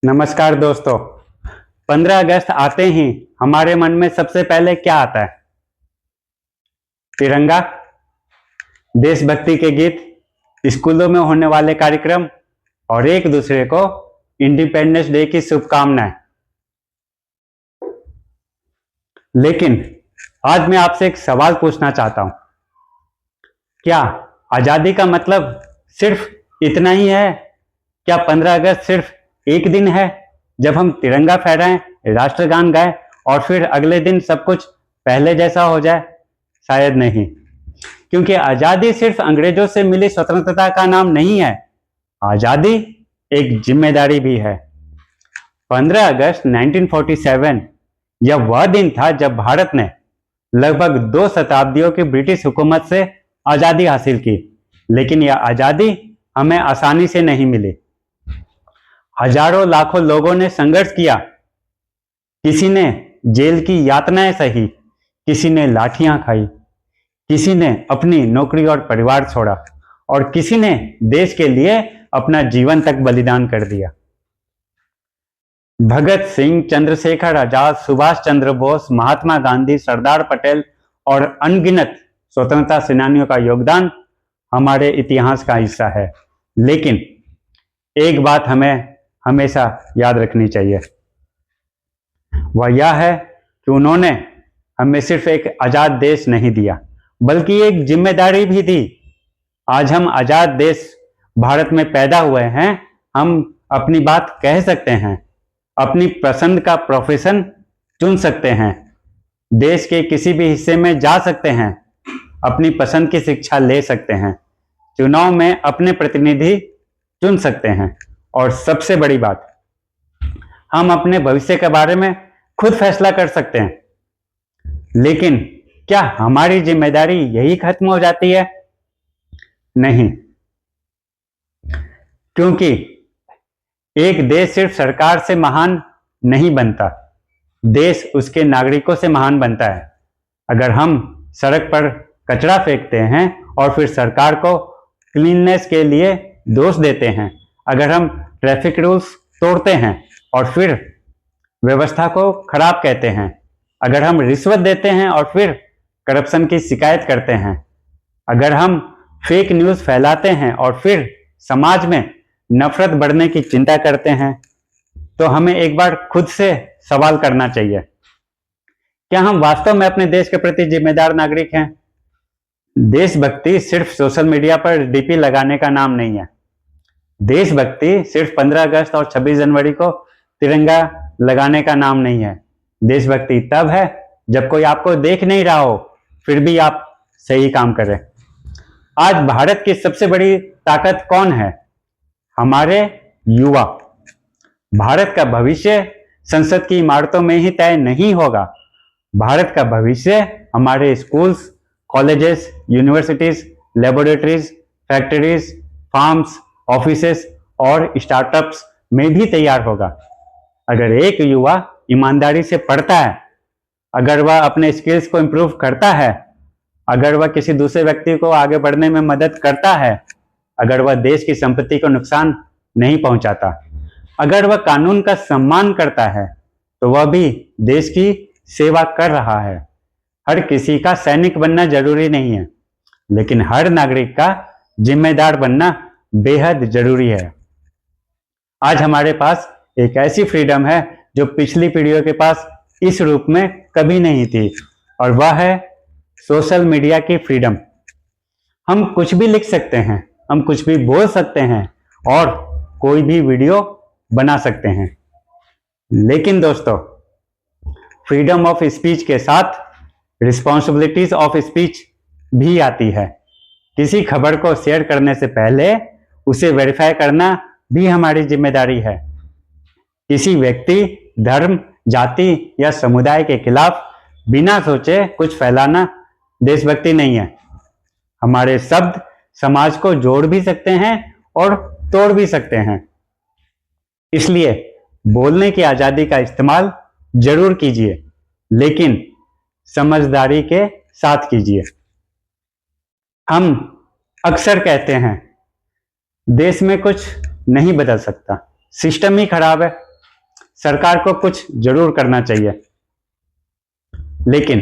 नमस्कार दोस्तों। 15 अगस्त आते ही हमारे मन में सबसे पहले क्या आता है? तिरंगा, देशभक्ति के गीत, स्कूलों में होने वाले कार्यक्रम और एक दूसरे को इंडिपेंडेंस डे की शुभकामनाएं। लेकिन आज मैं आपसे एक सवाल पूछना चाहता हूं। क्या आजादी का मतलब सिर्फ इतना ही है? क्या 15 अगस्त सिर्फ एक दिन है जब हम तिरंगा फहराएं, राष्ट्रगान गाएं और फिर अगले दिन सब कुछ पहले जैसा हो जाए? शायद नहीं, क्योंकि आजादी सिर्फ अंग्रेजों से मिली स्वतंत्रता का नाम नहीं है। आजादी एक जिम्मेदारी भी है। 15 अगस्त 1947 यह वह दिन था जब भारत ने लगभग 2 शताब्दियों की ब्रिटिश हुकूमत से आजादी हासिल की। लेकिन यह आजादी हमें आसानी से नहीं मिली। हजारों लाखों लोगों ने संघर्ष किया। किसी ने जेल की यातनाएं सही, किसी ने लाठियां खाई, किसी ने अपनी नौकरी और परिवार छोड़ा और किसी ने देश के लिए अपना जीवन तक बलिदान कर दिया। भगत सिंह, चंद्रशेखर आजाद, सुभाष चंद्र बोस, महात्मा गांधी, सरदार पटेल और अनगिनत स्वतंत्रता सेनानियों का योगदान हमारे इतिहास का हिस्सा है। लेकिन एक बात हमें हमेशा याद रखनी चाहिए, वह यह है कि उन्होंने हमें सिर्फ एक आजाद देश नहीं दिया, बल्कि एक जिम्मेदारी भी दी। आज हम आजाद देश भारत में पैदा हुए हैं। हम अपनी बात कह सकते हैं, अपनी पसंद का प्रोफेशन चुन सकते हैं, देश के किसी भी हिस्से में जा सकते हैं, अपनी पसंद की शिक्षा ले सकते हैं, चुनाव में अपने प्रतिनिधि चुन सकते हैं और सबसे बड़ी बात, हम अपने भविष्य के बारे में खुद फैसला कर सकते हैं। लेकिन क्या हमारी जिम्मेदारी यही खत्म हो जाती है? नहीं, क्योंकि एक देश सिर्फ सरकार से महान नहीं बनता, देश उसके नागरिकों से महान बनता है। अगर हम सड़क पर कचरा फेंकते हैं और फिर सरकार को क्लीननेस के लिए दोष देते हैं, अगर हम ट्रैफिक रूल्स तोड़ते हैं और फिर व्यवस्था को खराब कहते हैं, अगर हम रिश्वत देते हैं और फिर करप्शन की शिकायत करते हैं, अगर हम फेक न्यूज़ फैलाते हैं और फिर समाज में नफरत बढ़ने की चिंता करते हैं, तो हमें एक बार खुद से सवाल करना चाहिए, क्या हम वास्तव में अपने देश के प्रति जिम्मेदार नागरिक हैं? देशभक्ति सिर्फ सोशल मीडिया पर डीपी लगाने का नाम नहीं है। देशभक्ति सिर्फ 15 अगस्त और 26 जनवरी को तिरंगा लगाने का नाम नहीं है। देशभक्ति तब है जब कोई आपको देख नहीं रहा हो, फिर भी आप सही काम करें। आज भारत की सबसे बड़ी ताकत कौन है? हमारे युवा। भारत का भविष्य संसद की इमारतों में ही तय नहीं होगा। भारत का भविष्य हमारे schools, colleges, universities, laboratories, factories, farms, offices और स्टार्टअप्स में भी तैयार होगा। अगर एक युवा ईमानदारी से पढ़ता है, अगर वह अपने स्किल्स को इंप्रूव करता है, अगर वह किसी दूसरे व्यक्ति को आगे बढ़ने में मदद करता है, अगर वह देश की संपत्ति को नुकसान नहीं पहुंचाता, अगर वह कानून का सम्मान करता है, तो वह भी देश की सेवा कर रहा है। हर किसी का सैनिक बनना जरूरी नहीं है, लेकिन हर नागरिक का जिम्मेदार बनना बेहद जरूरी है। आज हमारे पास एक ऐसी फ्रीडम है जो पिछली पीढ़ियों के पास इस रूप में कभी नहीं थी, और वह है सोशल मीडिया की फ्रीडम। हम कुछ भी लिख सकते हैं, हम कुछ भी बोल सकते हैं और कोई भी वीडियो बना सकते हैं। लेकिन दोस्तों, फ्रीडम ऑफ स्पीच के साथ रिस्पॉन्सिबिलिटीज ऑफ स्पीच भी आती है। किसी खबर को शेयर करने से पहले उसे वेरीफाई करना भी हमारी जिम्मेदारी है। किसी व्यक्ति, धर्म, जाति या समुदाय के खिलाफ बिना सोचे कुछ फैलाना देशभक्ति नहीं है। हमारे शब्द समाज को जोड़ भी सकते हैं और तोड़ भी सकते हैं। इसलिए बोलने की आजादी का इस्तेमाल जरूर कीजिए, लेकिन समझदारी के साथ कीजिए। हम अक्सर कहते हैं देश में कुछ नहीं बदल सकता, सिस्टम ही खराब है। सरकार को कुछ जरूर करना चाहिए। लेकिन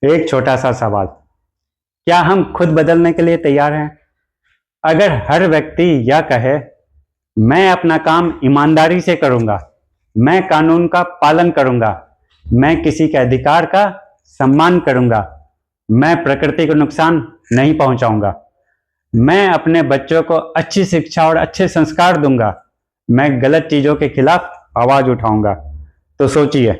एक छोटा सा सवाल, क्या हम खुद बदलने के लिए तैयार हैं? अगर हर व्यक्ति यह कहे, मैं अपना काम ईमानदारी से करूंगा, मैं कानून का पालन करूंगा, मैं किसी के अधिकार का सम्मान करूंगा, मैं प्रकृति को नुकसान नहीं पहुंचाऊंगा, मैं अपने बच्चों को अच्छी शिक्षा और अच्छे संस्कार दूंगा, मैं गलत चीजों के खिलाफ आवाज उठाऊंगा, तो सोचिए,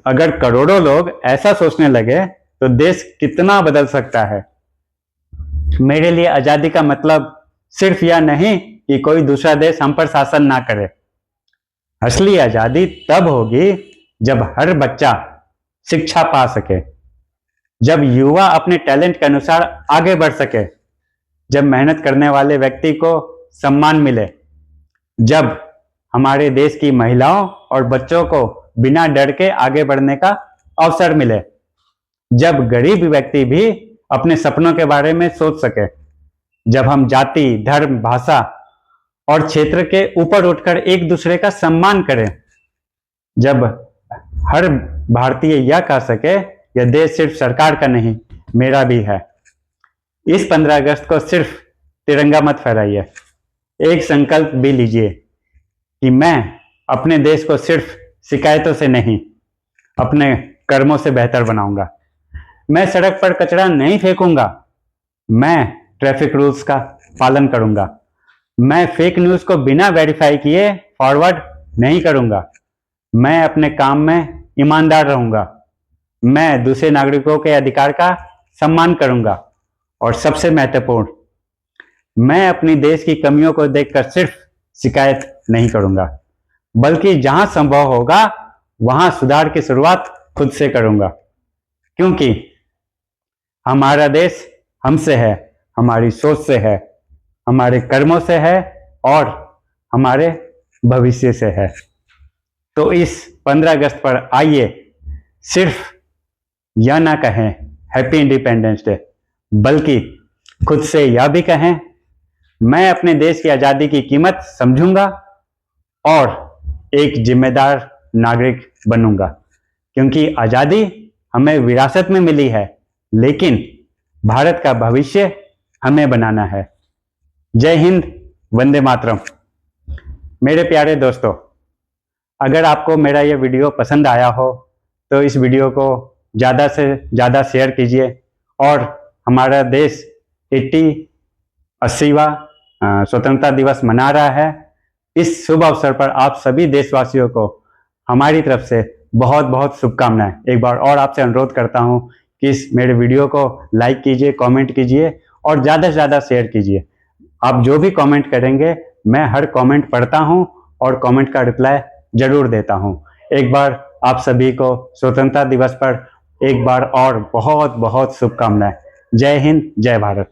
अगर करोड़ों लोग ऐसा सोचने लगे तो देश कितना बदल सकता है। मेरे लिए आजादी का मतलब सिर्फ यह नहीं कि कोई दूसरा देश हम पर शासन ना करे। असली आजादी तब होगी जब हर बच्चा शिक्षा पा सके, जब युवा अपने टैलेंट के अनुसार आगे बढ़ सके, जब मेहनत करने वाले व्यक्ति को सम्मान मिले, जब हमारे देश की महिलाओं और बच्चों को बिना डर के आगे बढ़ने का अवसर मिले, जब गरीब व्यक्ति भी अपने सपनों के बारे में सोच सके, जब हम जाति, धर्म, भाषा और क्षेत्र के ऊपर उठकर एक दूसरे का सम्मान करें, जब हर भारतीय यह कह सके यह देश सिर्फ सरकार का नहीं, मेरा भी है। इस 15 अगस्त को सिर्फ तिरंगा मत फहराइए, एक संकल्प भी लीजिए कि मैं अपने देश को सिर्फ शिकायतों से नहीं, अपने कर्मों से बेहतर बनाऊंगा। मैं सड़क पर कचरा नहीं फेंकूंगा, मैं ट्रैफिक रूल्स का पालन करूंगा, मैं फेक न्यूज को बिना वेरीफाई किए फॉरवर्ड नहीं करूंगा, मैं अपने काम में ईमानदार रहूंगा, मैं दूसरे नागरिकों के अधिकार का सम्मान करूंगा, और सबसे महत्वपूर्ण, मैं अपनी देश की कमियों को देखकर सिर्फ शिकायत नहीं करूंगा, बल्कि जहां संभव होगा वहां सुधार की शुरुआत खुद से करूंगा। क्योंकि हमारा देश हमसे है, हमारी सोच से है, हमारे कर्मों से है और हमारे भविष्य से है। तो इस 15 अगस्त पर आइए सिर्फ यह ना कहें हैप्पी इंडिपेंडेंस डे, बल्कि खुद से यह भी कहें, मैं अपने देश की आजादी की कीमत समझूंगा और एक जिम्मेदार नागरिक बनूंगा। क्योंकि आजादी हमें विरासत में मिली है, लेकिन भारत का भविष्य हमें बनाना है। जय हिंद, वंदे मातरम। मेरे प्यारे दोस्तों, अगर आपको मेरा ये वीडियो पसंद आया हो तो इस वीडियो को ज़्यादा से ज़्यादा शेयर कीजिए और हमारा देश 80वां स्वतंत्रता दिवस मना रहा है। इस शुभ अवसर पर आप सभी देशवासियों को हमारी तरफ से बहुत बहुत शुभकामनाएं। एक बार और आपसे अनुरोध करता हूं कि इस मेरे वीडियो को लाइक कीजिए, कमेंट कीजिए और ज़्यादा से ज़्यादा शेयर कीजिए। आप जो भी कमेंट करेंगे मैं हर कमेंट पढ़ता हूं और कमेंट का रिप्लाई जरूर देता हूं। एक बार आप सभी को स्वतंत्रता दिवस पर एक बार और बहुत बहुत शुभकामनाएं। जय हिंद, जय भारत।